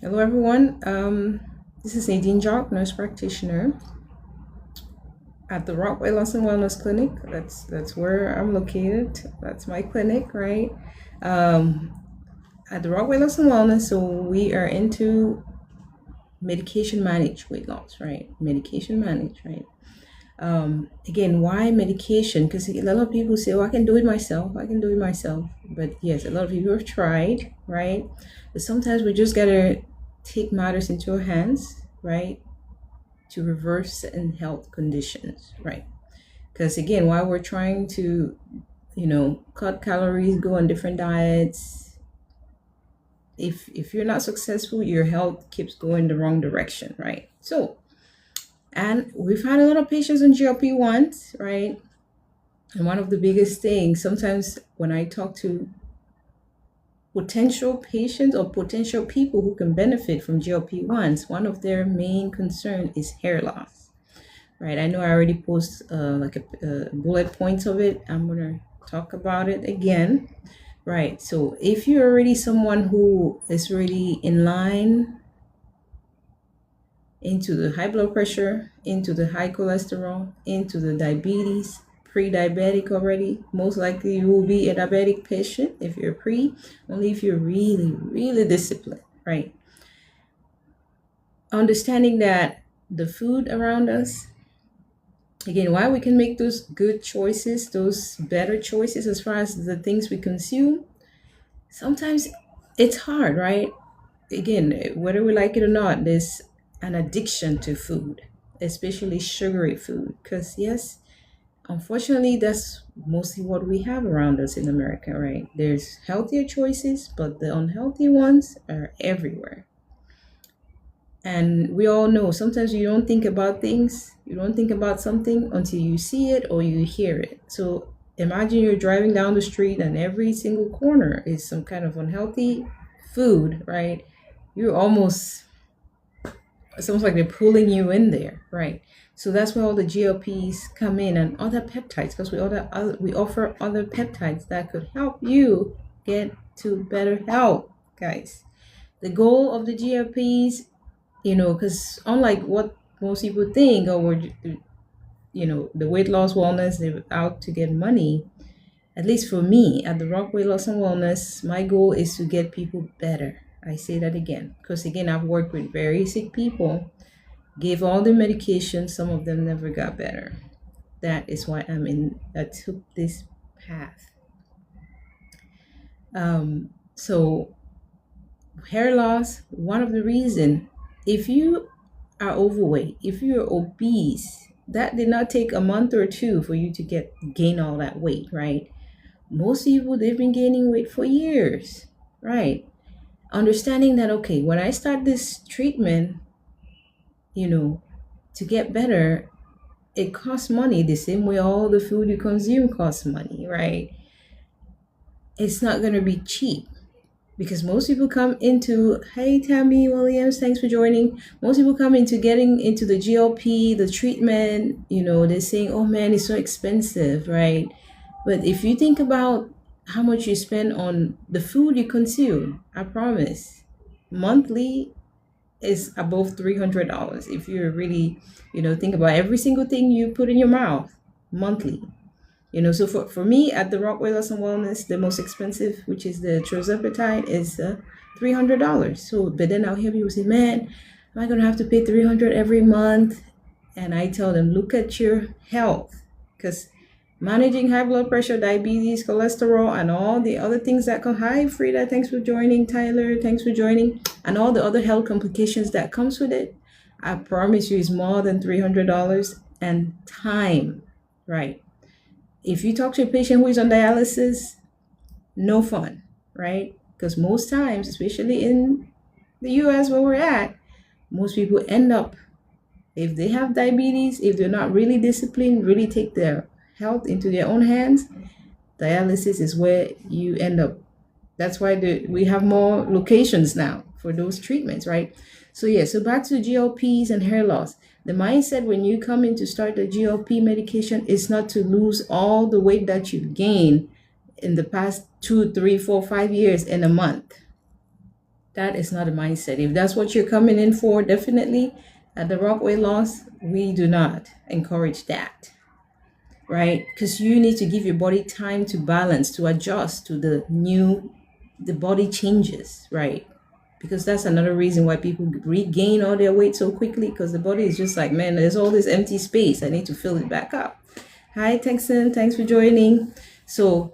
Hello, everyone. This is Nadine Jock, nurse practitioner at the Rock Weight Loss and Wellness Clinic. That's where I'm located. That's my clinic, right? Um, at the Rock Weight Loss and Wellness, so we are into medication managed weight loss, right? Medication managed, right? Again, why medication? Because a lot of people say, "Oh, I can do it myself. I can do it myself." But yes, a lot of people have tried, right? But sometimes we just gotta take matters into our hands, right? To reverse certain health conditions, right? Because again, while we're trying to, cut calories, go on different diets, if you're not successful, your health keeps going the wrong direction, right? So, and we've had a lot of patients on GLP-1s, right? And one of the biggest things, sometimes when I talk to potential patients or potential people who can benefit from GLP-1s, one of their main concern is hair loss. Right, I know I already post like a bullet points of it. I'm gonna talk about it again. Right, so if you're already someone who is really in line into the high blood pressure, into the high cholesterol, into the diabetes, pre-diabetic already, most likely you will be a diabetic patient if you're pre, only if you're really, really disciplined, right? Understanding that the food around us, again, why we can make those good choices, those better choices as far as the things we consume, sometimes it's hard, right? Again, whether we like it or not, there's an addiction to food, especially sugary food. Because, yes, unfortunately, that's mostly what we have around us in America, right? There's healthier choices, but the unhealthy ones are everywhere. And we all know sometimes you don't think about things, you don't think about something until you see it or you hear it. So imagine you're driving down the street and every single corner is some kind of unhealthy food, right? You're almost, it's almost like they're pulling you in there, right? So that's where all the GLPs come in and other peptides, because we offer other peptides that could help you get to better health, guys. The goal of the GLPs, because unlike what most people think, or the weight loss wellness, they're out to get money. At least for me, at the Rock Weight Loss and Wellness, my goal is to get people better. I say that again, because again, I've worked with very sick people, gave all the medication, some of them never got better. That is why I took this path. So hair loss, one of the reason, if you are overweight, if you're obese, that did not take a month or two for you to gain all that weight, right? Most people, they've been gaining weight for years, right? Understanding that, okay, when I start this treatment, you know, to get better, it costs money the same way all the food you consume costs money, right? It's not going to be cheap because most people come into, hey Tammy Williams, thanks for joining. Most people come into getting into the GLP, the treatment, they're saying, oh man, it's so expensive, right? But if you think about how much you spend on the food you consume, I promise, monthly is above $300 if you're really, think about every single thing you put in your mouth monthly. So for me at the Rock Weight Loss and Wellness, the most expensive, which is the tirzepatide, is $300. So, but then I'll hear people say, man, am I going to have to pay 300 every month? And I tell them, look at your health, because managing high blood pressure, diabetes, cholesterol, and all the other things that come. Hi, Frida, thanks for joining. Tyler, thanks for joining. And all the other health complications that comes with it, I promise you, is more than $300 and time, right? If you talk to a patient who is on dialysis, no fun, right? Because most times, especially in the US where we're at, most people end up, if they have diabetes, if they're not really disciplined, really take their health into their own hands, dialysis is where you end up. That's why we have more locations now for those treatments, right? So yeah, so back to GLPs and hair loss. The mindset when you come in to start the GLP medication is not to lose all the weight that you've gained in the past 2, 3, 4, 5 years in a month. That is not a mindset. If that's what you're coming in for, definitely at the Rock Weight Loss, we do not encourage that, right? Because you need to give your body time to balance, to adjust to the body changes, right? Because that's another reason why people regain all their weight so quickly, because the body is just like, man, there's all this empty space. I need to fill it back up. Hi, Texan. Thanks for joining. So,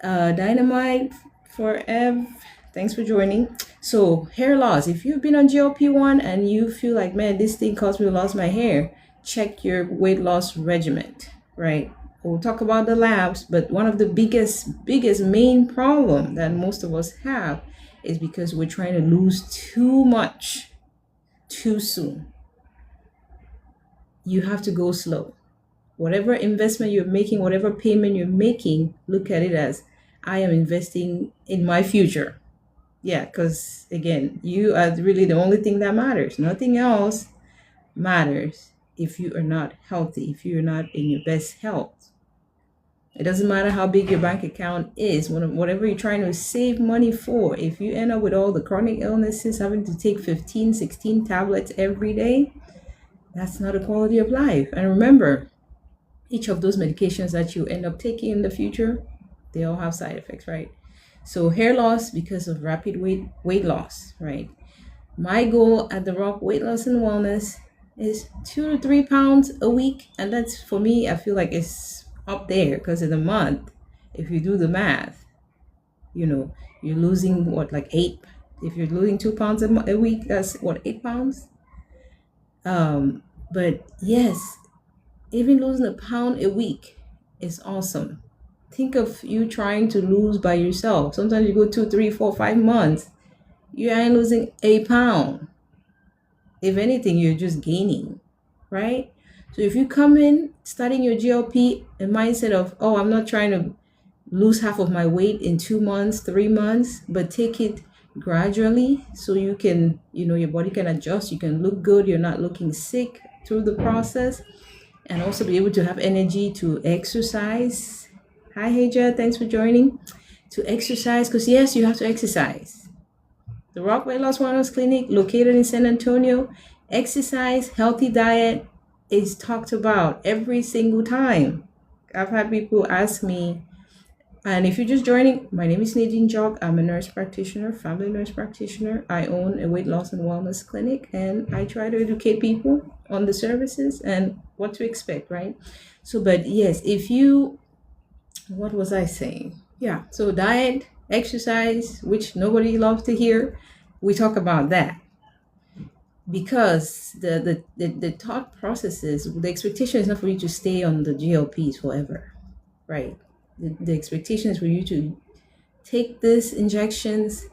Dynamite for Ev. Thanks for joining. So, hair loss. If you've been on GLP-1 and you feel like, man, this thing caused me to lose my hair, check your weight loss regimen, right? We'll talk about the labs, but one of the biggest main problem that most of us have is because we're trying to lose too much too soon. You have to go slow. Whatever investment you're making, whatever payment you're making, look at it as, I am investing in my future. Yeah, because again, you are really the only thing that matters. Nothing else matters if you are not healthy, if you're not in your best health. It doesn't matter how big your bank account is, whatever you're trying to save money for. If you end up with all the chronic illnesses, having to take 15, 16 tablets every day, that's not a quality of life. And remember, each of those medications that you end up taking in the future, they all have side effects, right? So hair loss because of rapid weight loss, right? My goal at the Rock Weight Loss and Wellness is 2 to 3 pounds a week. And that's, for me, I feel like it's up there, because in a month, if you do the math, you're losing what, like 8. If you're losing 2 pounds a week, that's what, 8 pounds. But yes, even losing a pound a week is awesome. Think of you trying to lose by yourself. Sometimes you go 2, 3, 4, 5 months, you ain't losing a pound. If anything, you're just gaining, right? So if you come in starting your GLP, a mindset of, oh, I'm not trying to lose half of my weight in 2 months, 3 months, but take it gradually so you can, your body can adjust, you can look good, you're not looking sick through the process, and also be able to have energy to exercise. Hi, Haja, thanks for joining. To exercise, because yes, you have to exercise. The Rock Weight Loss Wellness Clinic, located in San Antonio, exercise, healthy diet is talked about every single time. I've had people ask me, and if you're just joining, my name is Nadine Jog. I'm a nurse practitioner, family nurse practitioner. I own a weight loss and wellness clinic, and I try to educate people on the services and what to expect, right? So, but yes, what was I saying? Yeah, so diet, exercise, which nobody loves to hear, we talk about that. Because the thought processes, the expectation is not for you to stay on the GLPs forever, right? The expectation is for you to take these injections,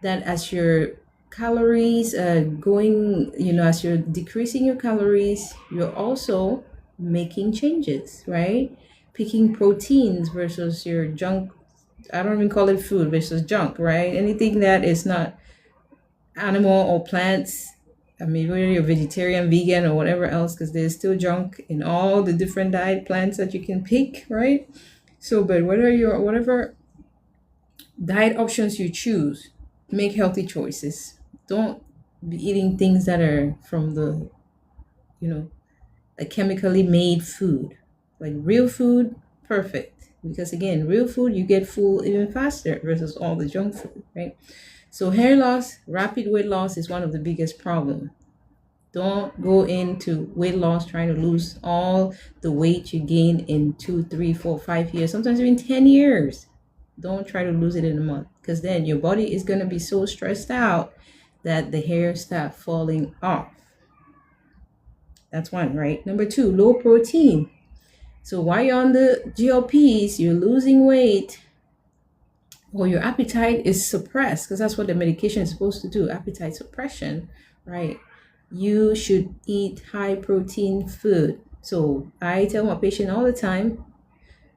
that as your calories are going, as you're decreasing your calories, you're also making changes, right? Picking proteins versus your junk. I don't even call it food versus junk, right? Anything that is not animal or plants. I mean, whether you're vegetarian, vegan, or whatever else, because there's still junk in all the different diet plans that you can pick, right? So, but whatever diet options you choose, make healthy choices. Don't be eating things that are from the, a chemically made food. Like real food, perfect. Because again, real food, you get full even faster versus all the junk food, right? So hair loss, rapid weight loss is one of the biggest problems. Don't go into weight loss trying to lose all the weight you gain in 2, 3, 4, 5 years, sometimes even 10 years. Don't try to lose it in a month, because then your body is going to be so stressed out that the hair start falling off. That's one, right? Number 2, low protein. So while you're on the GLPs, you're losing weight, or your appetite is suppressed, because that's what the medication is supposed to do, appetite suppression, right? You should eat high protein food. So I tell my patient all the time,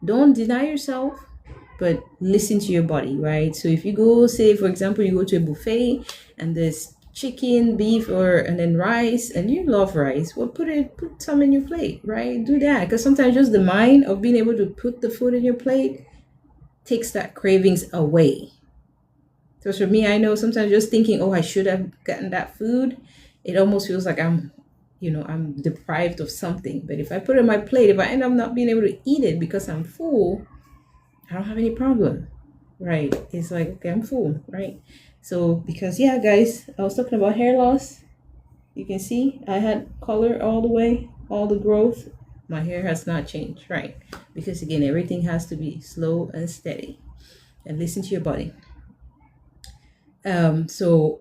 don't deny yourself, but listen to your body, right? So if you go, say, for example, you go to a buffet and there's chicken, beef, and then rice, and you love rice, well, put some in your plate, right? Do that, because sometimes just the mind of being able to put the food in your plate takes that cravings away. So for me, I know sometimes just thinking, oh, I should have gotten that food, it almost feels like I'm deprived of something. But if I put it on my plate, if I end up not being able to eat it because I'm full, I don't have any problem, right? It's like, okay, I'm full, right? So, because, yeah, guys, I was talking about hair loss. You can see I had color all the way, all the growth. My hair has not changed, right? Because, again, everything has to be slow and steady and listen to your body. So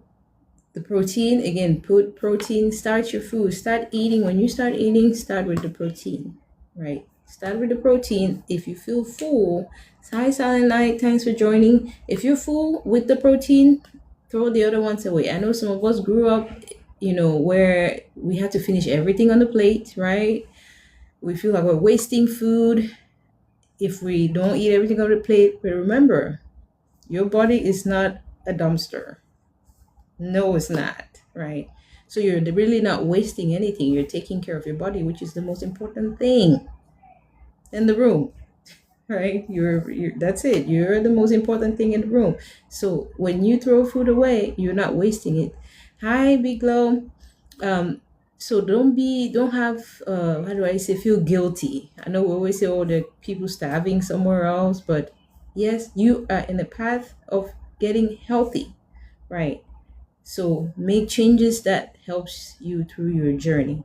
the protein, again, put protein, start your food, start eating. When you start eating, start with the protein, right? Start with the protein. If you feel full, hi Silent Night, thanks for joining. If you're full with the protein, throw the other ones away. I know some of us grew up, where we had to finish everything on the plate, right? We feel like we're wasting food if we don't eat everything on the plate. But remember, your body is not a dumpster. No, it's not, right? So you're really not wasting anything. You're taking care of your body, which is the most important thing in the room, right? You're that's it. You're the most important thing in the room. So when you throw food away, you're not wasting it. Hi, Big Glow. Um, so don't have how do I say, feel guilty. I know we always say, oh, the people starving somewhere else, but yes, you are in the path of getting healthy, right? So make changes that helps you through your journey.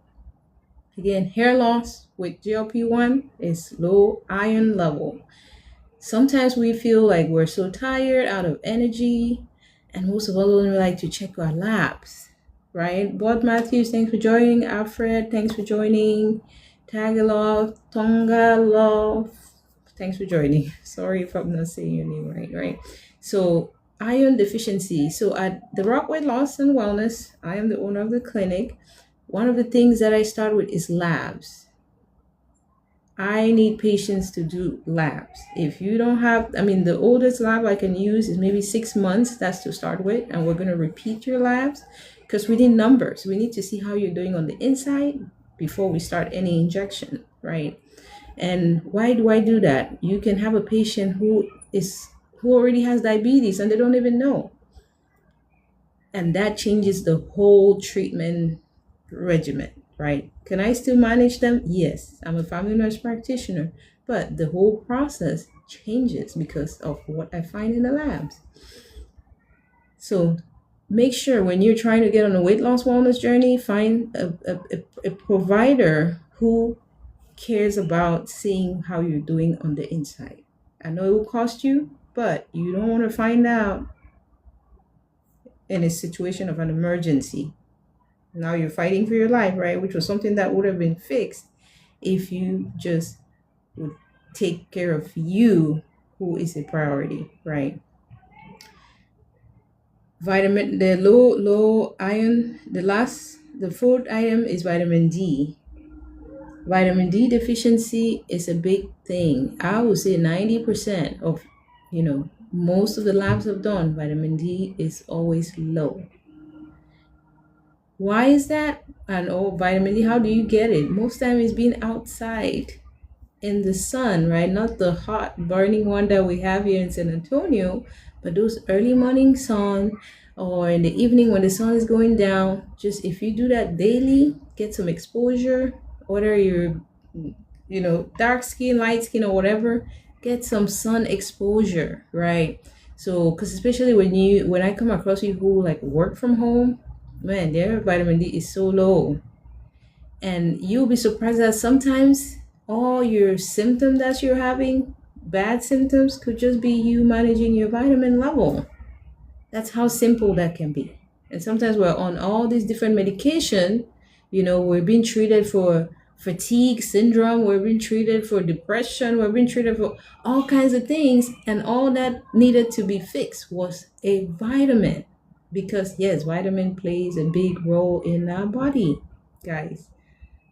Again, hair loss with GLP-1 is low iron level. Sometimes we feel like we're so tired, out of energy, and most of us don't like to check our labs, right? Bud Matthews, thanks for joining. Alfred, thanks for joining. Tagalog, Tonga Love, thanks for joining. Sorry if I'm not saying your name right, right? So iron deficiency. So at the Rock Weight Loss and Wellness, I am the owner of the clinic. One of the things that I start with is labs. I need patients to do labs. If you don't have, I mean, the oldest lab I can use is maybe 6 months. That's to start with. And we're going to repeat your labs because we need numbers. We need to see how you're doing on the inside before we start any injection, right? And why do I do that? You can have a patient who already has diabetes and they don't even know. And that changes the whole treatment regimen, right? Can I still manage them? Yes, I'm a family nurse practitioner, but the whole process changes because of what I find in the labs. So make sure when you're trying to get on a weight loss wellness journey, find a provider who cares about seeing how you're doing on the inside. I know it will cost you, but you don't want to find out in a situation of an emergency. Now you're fighting for your life, right? Which was something that would have been fixed if you just would take care of you, who is a priority, right? Vitamin, the low iron, the fourth item is vitamin D. Vitamin D deficiency is a big thing. I would say 90% of, most of the labs I've done, vitamin D is always low. Why is that? And vitamin D, how do you get it? Most time it's being outside in the sun, right? Not the hot burning one that we have here in San Antonio, but those early morning sun or in the evening when the sun is going down. Just if you do that daily, get some exposure, whether you're dark skin, light skin, or whatever, get some sun exposure, right? So because especially when I come across you who like work from home, man, their vitamin D is so low. And you'll be surprised that sometimes all your symptoms that you're having, bad symptoms, could just be you managing your vitamin level. That's how simple that can be. And sometimes we're on all these different medication. We're being treated for fatigue syndrome, we're being treated for depression, we're being treated for all kinds of things. And all that needed to be fixed was a vitamin. Because yes, vitamin plays a big role in our body, guys.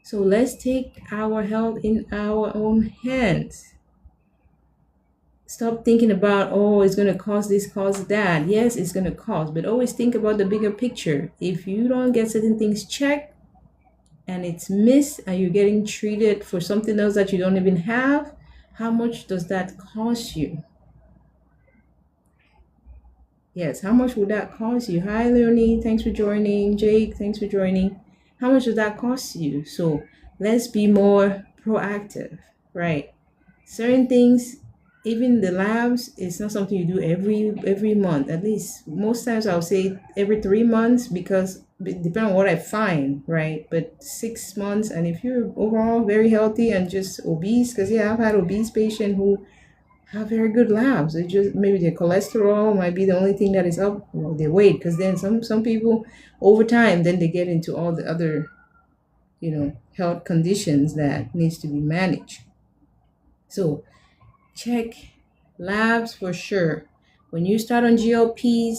So let's take our health in our own hands. Stop thinking about, oh, it's going to cost this, cost that. Yes, it's going to cost, but always think about the bigger picture. If you don't get certain things checked and it's missed and you're getting treated for something else that you don't even have, how much does that cost you? Yes, how much would that cost you? Hi, Leonie, thanks for joining. Jake, thanks for joining. How much does that cost you? So let's be more proactive, right? Certain things, even the labs, it's not something you do every month. At least most times I'll say every 3 months, because it depends on what I find, right? But 6 months, and if you're overall very healthy and just obese, because yeah, I've had obese patients who have very good labs. It just maybe their cholesterol might be the only thing that is up, well, their weight, because then some people over time then they get into all the other health conditions that needs to be managed. So check labs for sure. When you start on GLPs,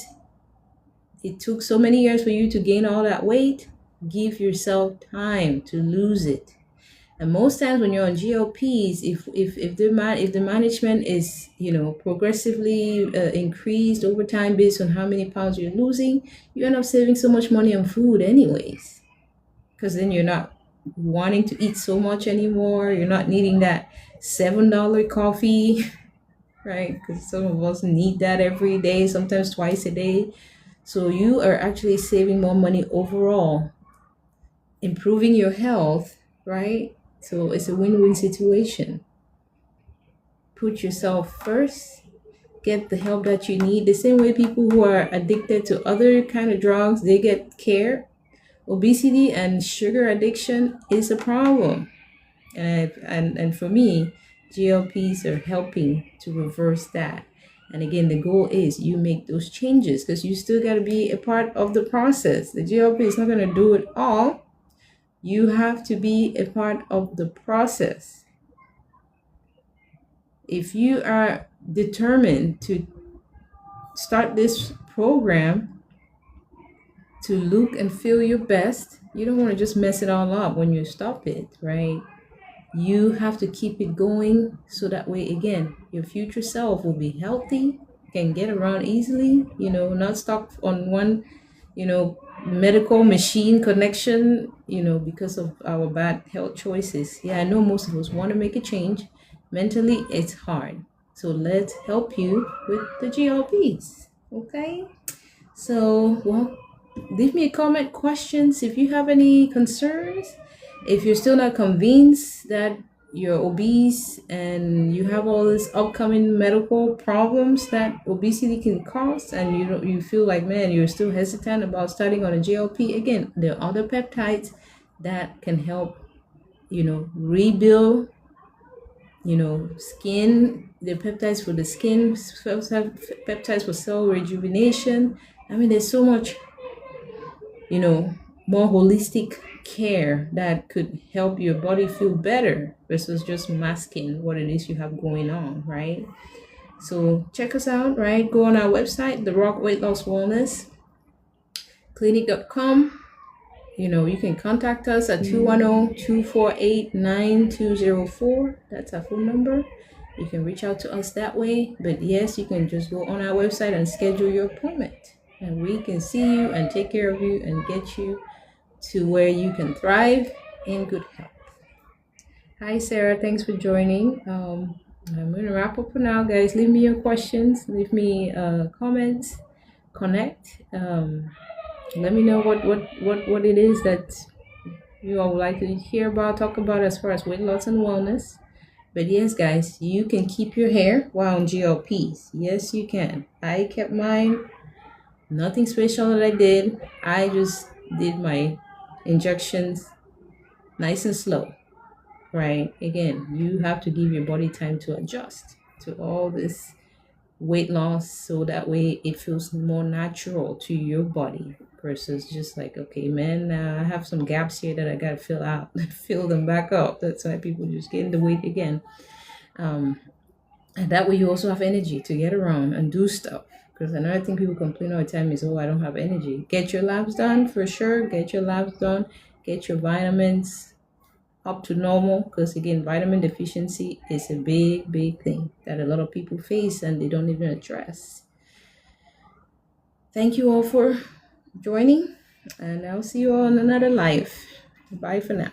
it took so many years for you to gain all that weight. Give yourself time to lose it. And most times when you're on GLPs, if the management is progressively increased over time based on how many pounds you're losing, you end up saving so much money on food anyways. Because then you're not wanting to eat so much anymore. You're not needing that $7 coffee, right? Because some of us need that every day, sometimes twice a day. So you are actually saving more money overall, improving your health, right? So it's a win-win situation. Put yourself first, get the help that you need. The same way people who are addicted to other kind of drugs, they get care. Obesity and sugar addiction is a problem. And for me, GLPs are helping to reverse that. And again, the goal is you make those changes, because you still got to be a part of the process. The GLP is not going to do it all. You have to be a part of the process. If you are determined to start this program to look and feel your best, you don't want to just mess it all up when you stop it, right? You have to keep it going, so that way, again, your future self will be healthy, can get around easily, not stuck on one, medical machine connection, because of our bad health choices. Yeah, I know most of us want to make a change. Mentally, it's hard. So let's help you with the GLPs. Okay? So, well, leave me a comment, questions if you have any concerns. If you're still not convinced that you're obese and you have all these upcoming medical problems that obesity can cause, and you feel like, man, you're still hesitant about starting on a GLP, again, there are other peptides that can help rebuild skin, the peptides for the skin, peptides for cell rejuvenation. I mean, there's so much you know, more holistic care that could help your body feel better versus just masking what it is you have going on, right? So check us out, right? Go on our website, The Rock Weight Loss Wellness Clinic.com. You can contact us at 210-248-9204. That's our phone number. You can reach out to us that way. But yes, you can just go on our website and schedule your appointment. And we can see you and take care of you and get you to where you can thrive in good health. Hi, Sarah. Thanks for joining. I'm going to wrap up for now, guys. Leave me your questions. Leave me comments. Connect. Let me know what it is that you all would like to hear about, talk about as far as weight loss and wellness. But yes, guys, you can keep your hair while on GLPs. Yes, you can. I kept mine. Nothing special that I did. I just did my injections nice and slow, right? Again, you have to give your body time to adjust to all this weight loss, so that way it feels more natural to your body versus just like, okay, man, I have some gaps here that I gotta fill out, fill them back up. That's why people just gain the weight again. And that way you also have energy to get around and do stuff. Because another thing people complain all the time is, oh, I don't have energy. Get your labs done for sure. Get your labs done. Get your vitamins up to normal, because again, vitamin deficiency is a big thing that a lot of people face and they don't even address. Thank you all for joining, and I'll see you all on another live. Bye for now.